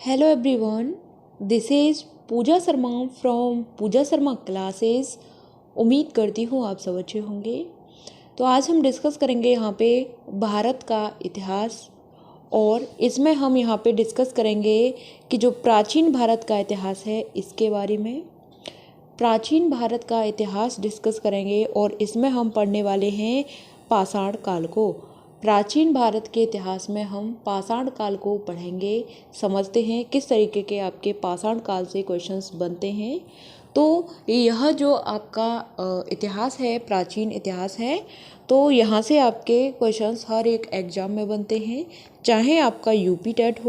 Hello everyone, this is Pooja Sharma from Pooja Sharma classes. उम्मीद करती हूँ आप सब अच्छे होंगे। तो आज हम डिस्कस करेंगे यहाँ पे भारत का इतिहास, और इसमें हम यहाँ पे डिस्कस करेंगे कि जो प्राचीन भारत का इतिहास है इसके बारे में। प्राचीन भारत का इतिहास डिस्कस करेंगे और इसमें हम पढ़ने वाले हैं पाषाण काल को। प्राचीन भारत के इतिहास में हम पाषाण काल को पढ़ेंगे, समझते हैं किस तरीके के आपके पाषाण काल से क्वेश्चंस बनते हैं। तो यह जो आपका इतिहास है, प्राचीन इतिहास है, तो यहाँ से आपके क्वेश्चंस हर एक एग्ज़ाम में बनते हैं, चाहे आपका यूपी टेट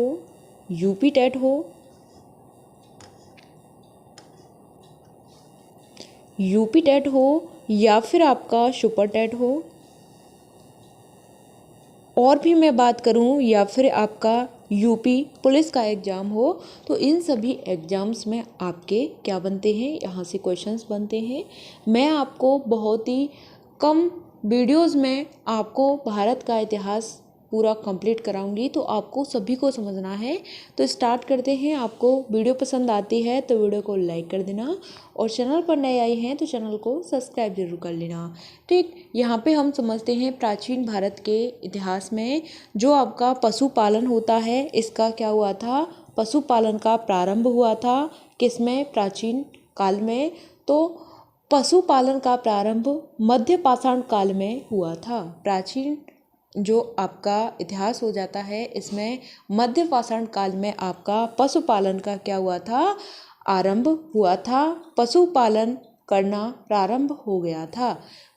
हो या फिर आपका सुपर टेट हो, और भी मैं बात करूं या फिर आपका यूपी पुलिस का एग्ज़ाम हो। तो इन सभी एग्ज़ाम्स में आपके क्या बनते हैं, यहाँ से क्वेश्चंस बनते हैं। मैं आपको बहुत ही कम वीडियोस में आपको भारत का इतिहास पूरा कंप्लीट कराऊंगी, तो आपको सभी को समझना है। तो स्टार्ट करते हैं। आपको वीडियो पसंद आती है तो वीडियो को लाइक कर देना, और चैनल पर नए आए हैं तो चैनल को सब्सक्राइब जरूर कर लेना। ठीक, यहाँ पे हम समझते हैं प्राचीन भारत के इतिहास में जो आपका पशुपालन होता है, इसका क्या हुआ था। पशुपालन का प्रारंभ हुआ था किसमें, प्राचीन काल में। तो पशुपालन का प्रारंभ मध्य पाषाण काल में हुआ था। प्राचीन जो आपका इतिहास हो जाता है, इसमें मध्य पाषाण काल में आपका पशुपालन का क्या हुआ था, आरंभ हुआ था। पशुपालन करना प्रारंभ हो गया था।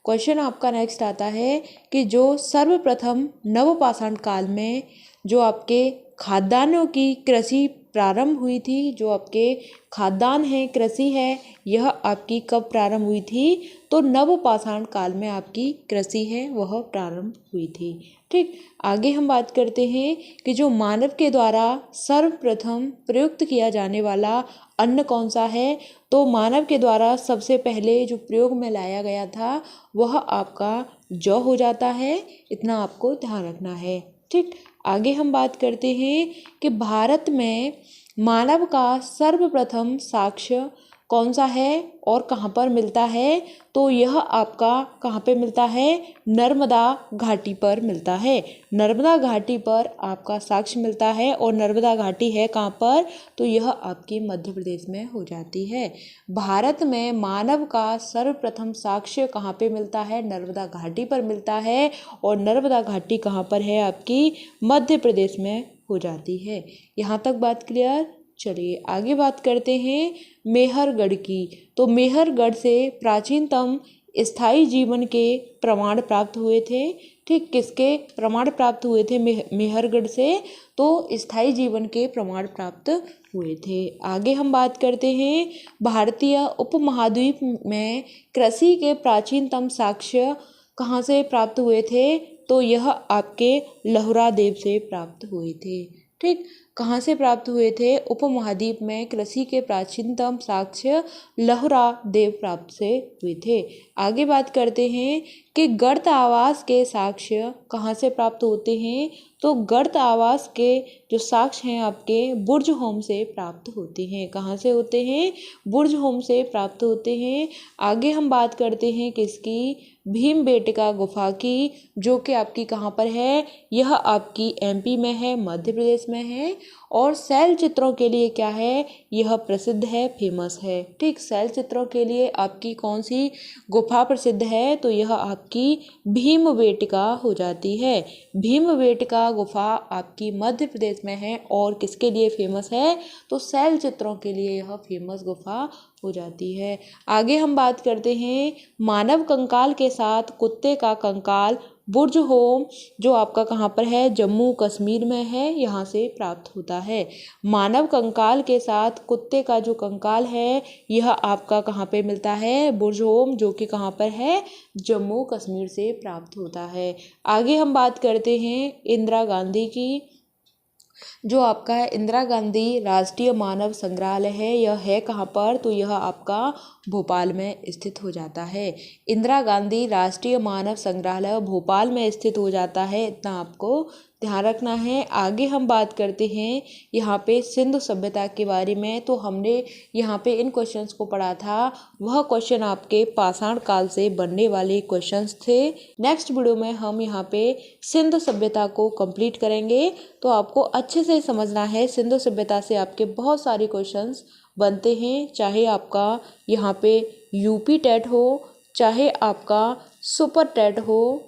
क्वेश्चन आपका नेक्स्ट आता है कि जो सर्वप्रथम नवपाषाण काल में जो आपके खाद्यान्नों की कृषि प्रारंभ हुई थी, जो आपके खाद्यान्न है, कृषि है, यह आपकी कब प्रारंभ हुई थी, तो नवपाषाण काल में आपकी कृषि है वह प्रारंभ हुई थी। ठीक, आगे हम बात करते हैं कि जो मानव के द्वारा सर्वप्रथम प्रयुक्त किया जाने वाला अन्न कौन सा है। तो मानव के द्वारा सबसे पहले जो प्रयोग में लाया गया था वह आपका जौ हो जाता है, इतना आपको ध्यान रखना है। ठीक, आगे हम बात करते हैं कि भारत में मानव का सर्वप्रथम साक्ष्य कौन सा है और कहाँ पर मिलता है। तो यह आपका कहाँ पे मिलता है, नर्मदा घाटी पर मिलता है। नर्मदा घाटी पर आपका साक्ष्य मिलता है, और नर्मदा घाटी है कहाँ पर, तो यह आपकी मध्य प्रदेश में हो जाती है। भारत में मानव का सर्वप्रथम साक्ष्य कहाँ पे मिलता है, नर्मदा घाटी पर मिलता है, और नर्मदा घाटी कहाँ पर है, आपकी मध्य प्रदेश में हो जाती है। यहाँ तक बात क्लियर। चलिए आगे बात करते हैं मेहरगढ़ की। तो मेहरगढ़ से प्राचीनतम स्थायी जीवन के प्रमाण प्राप्त हुए थे। ठीक, किसके प्रमाण प्राप्त हुए थे, मेहरगढ़ से, तो स्थायी जीवन के प्रमाण प्राप्त हुए थे। आगे हम बात करते हैं भारतीय उपमहाद्वीप में कृषि के प्राचीनतम साक्ष्य कहाँ से प्राप्त हुए थे। तो यह आपके लहुरा देव से प्राप्त हुए थे। ठीक, कहाँ से प्राप्त हुए थे, उपमहाद्वीप में कृषि के प्राचीनतम साक्ष्य लहुरा देव प्राप्त से हुए थे। आगे बात करते हैं कि गर्त आवास के साक्ष्य कहाँ से प्राप्त होते हैं। तो गर्त आवास के जो साक्ष्य हैं आपके बुर्ज होम से प्राप्त होते हैं। कहाँ से होते हैं, बुर्ज होम से प्राप्त होते हैं। आगे हम बात करते हैं किसकी, भीमबेटका गुफा की, जो कि आपकी कहाँ पर है, यह आपकी एमपी में है, मध्य प्रदेश में है। और शैल चित्रों के लिए क्या है, यह प्रसिद्ध है, फेमस है। ठीक, शैल चित्रों के लिए आपकी कौन सी गुफा प्रसिद्ध है, तो यह आपकी भीमबेटका हो जाती है। भीमबेटका गुफा आपकी मध्य प्रदेश में है, और किसके लिए फेमस है, तो शैल चित्रों के लिए यह फेमस गुफा हो जाती है। आगे हम बात करते हैं मानव कंकाल के साथ कुत्ते का कंकाल बुर्ज होम, जो आपका कहाँ पर है, जम्मू कश्मीर में है, यहाँ से प्राप्त होता है। मानव कंकाल के साथ कुत्ते का जो कंकाल है यह आपका कहाँ पे मिलता है, बुर्ज होम, जो कि कहाँ पर है, जम्मू कश्मीर से प्राप्त होता है। आगे हम बात करते हैं इंदिरा गांधी की। जो आपका है इंदिरा गांधी राष्ट्रीय मानव संग्रहालय है, यह है कहाँ पर, तो यह आपका भोपाल में स्थित हो जाता है। इंदिरा गांधी राष्ट्रीय मानव संग्रहालय भोपाल में स्थित हो जाता है, इतना आपको ध्यान रखना है। आगे हम बात करते हैं यहाँ पे सिंधु सभ्यता के बारे में। तो हमने यहाँ पे इन क्वेश्चंस को पढ़ा था, वह क्वेश्चन आपके पाषाण काल से बनने वाले क्वेश्चंस थे। नेक्स्ट वीडियो में हम यहाँ पे सिंधु सभ्यता को कंप्लीट करेंगे। तो आपको अच्छे से समझना है, सिंधु सभ्यता से आपके बहुत सारे क्वेश्चंस बनते हैं, चाहे आपका यहाँ पे यूपी टेट हो, चाहे आपका सुपर टेट हो,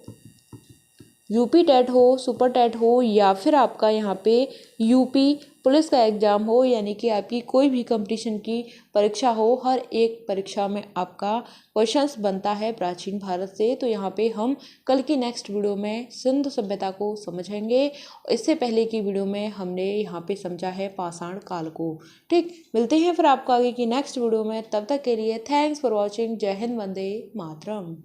यूपी टेट हो, सुपर टेट हो, या फिर आपका यहाँ पे यूपी पुलिस का एग्ज़ाम हो, यानी कि आपकी कोई भी कंपटीशन की परीक्षा हो, हर एक परीक्षा में आपका क्वेश्चंस बनता है प्राचीन भारत से। तो यहाँ पे हम कल की नेक्स्ट वीडियो में सिंधु सभ्यता को समझेंगे। इससे पहले की वीडियो में हमने यहाँ पे समझा है पाषाण काल को। ठीक, मिलते हैं फिर आपको आगे की नेक्स्ट वीडियो में। तब तक के लिए थैंक्स फॉर वॉचिंग। जय हिंद, वंदे मातरम।